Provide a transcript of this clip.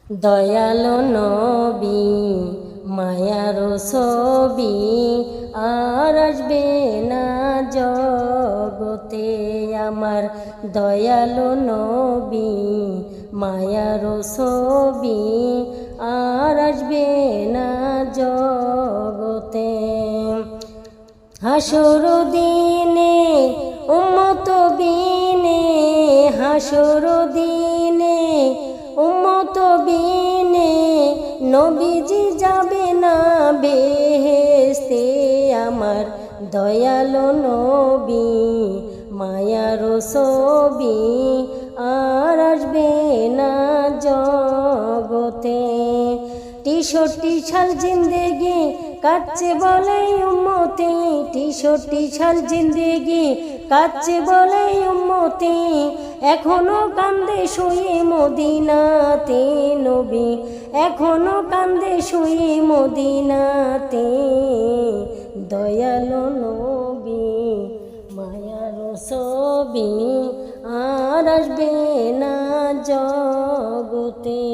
দয়ালো নবী মায়ার ছবি আর আসবে না জগতে আমার। দয়ালো নবী মায়ার ছবি আর আসবে না জগতে। হাসর দিনে উম্মত বিনে, হাসর দিনে উম্মত বিনে নবীজি যাবে না বেহেশতে আমার। দয়ালো নবী মায়ার ছবি আর আসবে না জগতে। 63 সাল জিন্দেগি কাটছে বলে উম্মতি, 63 সাল জিন্দেগি কাটছে বলে উম্মতি, এখনো কান্দে শুয়ে মদিনাতে নবী, এখনো কান্দে শুয়ে মদিনাতে। দয়ালো নবী মায়ার ছবি আর আসবে না জগতে।